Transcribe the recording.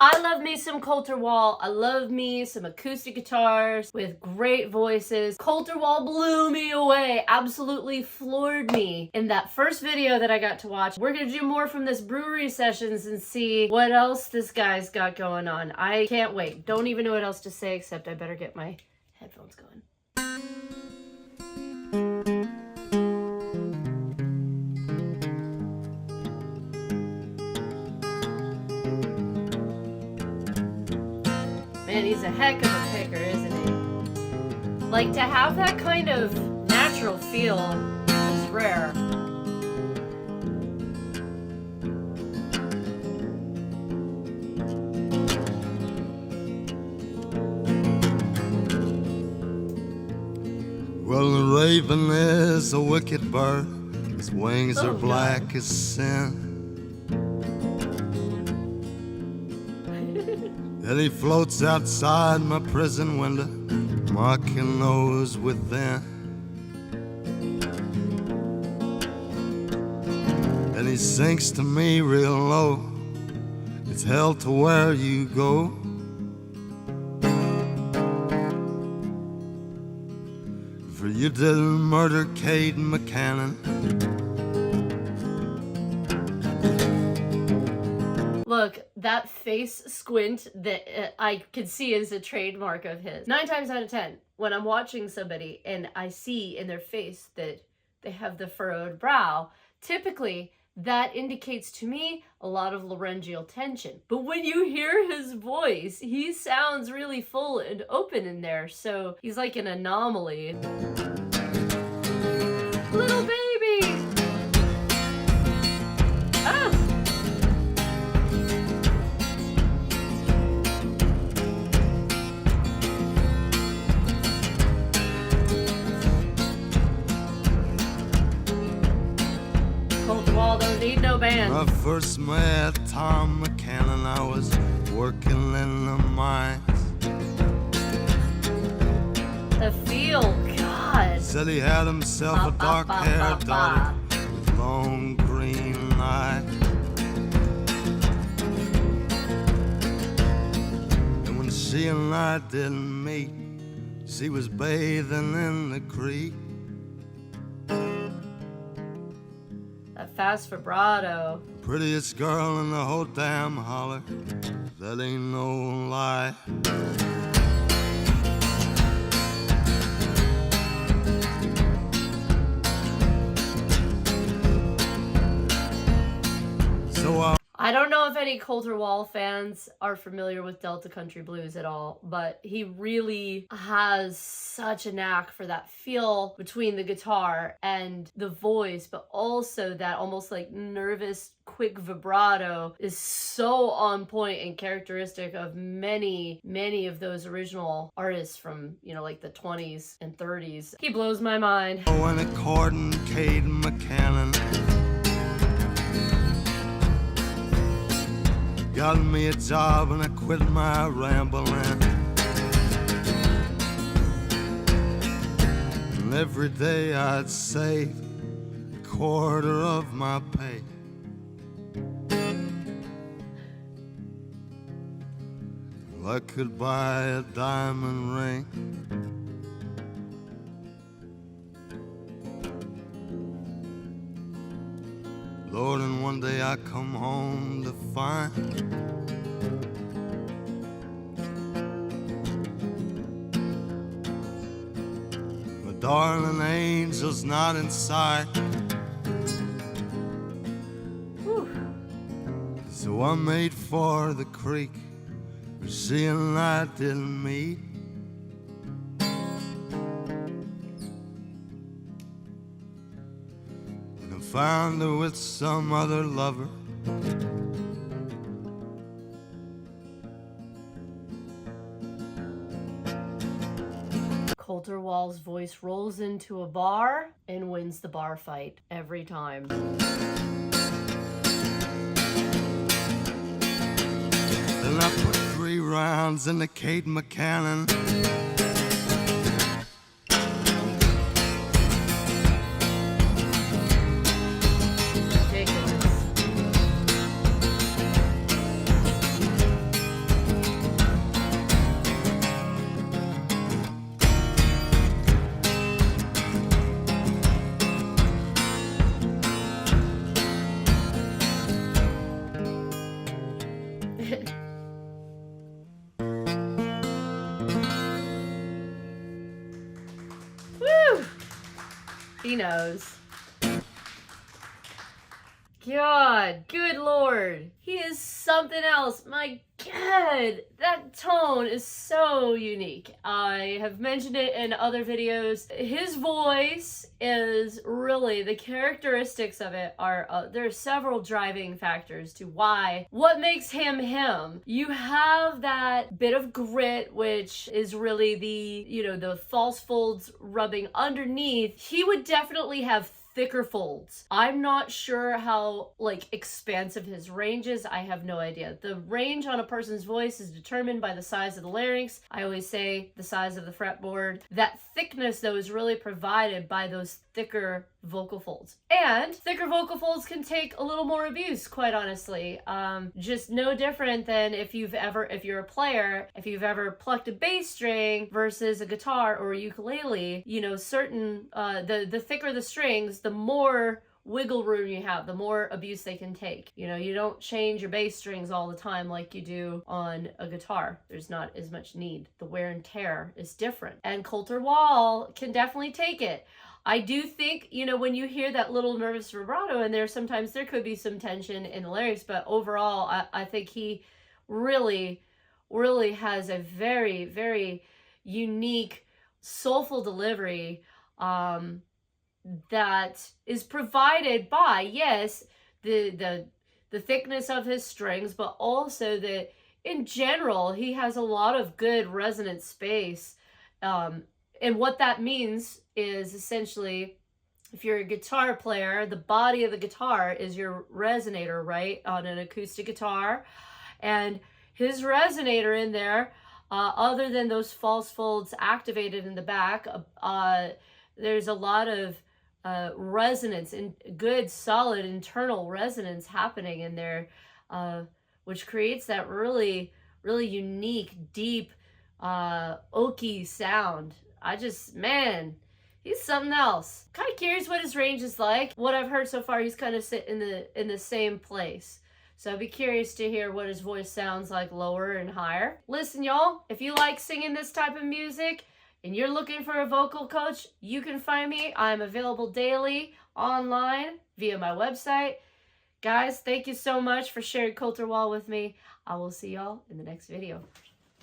I love me some Colter Wall. I love me some acoustic guitars with great voices. Colter Wall blew me away, absolutely floored me in that first video that I got to watch. We're gonna do more from this brewery sessions and see what else this guy's got going on. I can't wait. Don't even know what else to say except I better get my headphones going. Man, he's a heck of a picker, isn't he? Like, to have that kind of natural feel is rare. Well, the raven is a wicked bird. His wings are black as sin. And he floats outside my prison window, mocking those within. And he sings to me real low, it's hell to where you go. For you didn't murder Cade McCannon. Look, that face squint that I could see is a trademark of his. 9 times out of 10, when I'm watching somebody and I see in their face that they have the furrowed brow, typically that indicates to me a lot of laryngeal tension. But when you hear his voice, he sounds really full and open in there, so he's like an anomaly. Little baby! Ah! Colter Wall don't need no band. When I first met Tom McCannon, I was working in the mines. The feel, God. Said he had himself a dark-haired daughter with long green eyes. And when she and I didn't meet, she was bathing in the creek. That fast vibrato. Prettiest girl in the whole damn holler, that ain't no lie. So I don't know if any Colter Wall fans are familiar with Delta Country Blues at all, but he really has such a knack for that feel between the guitar and the voice, but also that almost like nervous, quick vibrato is so on point and characteristic of many, many of those original artists from, you know, like the 20s and 30s. He blows my mind. when it courting Cade McCannon, got me a job and I quit my rambling. And every day I'd save a quarter of my pay. Well, I could buy a diamond ring. Lord, and one day I come home to find my darling angel's not in sight. Whew. So I made for the creek where she and I didn't meet. Found her with some other lover. Colter Wall's voice rolls into a bar and wins the bar fight every time. Then I put 3 rounds into Cade McCannon. He knows. God, good Lord. He is something else. My God, that tone is so unique. I have mentioned it in other videos. His voice is really, the characteristics of it are, there are several driving factors to what makes him him. You have that bit of grit, which is really the false folds rubbing underneath. He would definitely have thicker folds. I'm not sure how expansive his range is. I have no idea. The range on a person's voice is determined by the size of the larynx. I always say the size of the fretboard. That thickness though is really provided by those thicker vocal folds. And thicker vocal folds can take a little more abuse, quite honestly. Just no different than if you're a player, if you've ever plucked a bass string versus a guitar or a ukulele, the thicker the strings, the more wiggle room you have, the more abuse they can take. You don't change your bass strings all the time like you do on a guitar. There's not as much need. The wear and tear is different. And Colter Wall can definitely take it. I do think, when you hear that little nervous vibrato in there, sometimes there could be some tension in the lyrics, but overall, I think he really, really has a very, very unique, soulful delivery that is provided by, yes, the thickness of his strings, but also that in general, he has a lot of good resonant space. And what that means is essentially, if you're a guitar player, the body of the guitar is your resonator, right? On an acoustic guitar. And his resonator in there, other than those false folds activated in the back, there's a lot of resonance and good, solid internal resonance happening in there, which creates that really, really unique, deep, oaky sound. He's something else. Kind of curious what his range is like. What I've heard so far, he's kind of sitting in the same place. So I'd be curious to hear what his voice sounds like lower and higher. Listen, y'all, if you like singing this type of music and you're looking for a vocal coach, you can find me. I'm available daily online via my website. Guys, thank you so much for sharing Colter Wall with me. I will see y'all in the next video.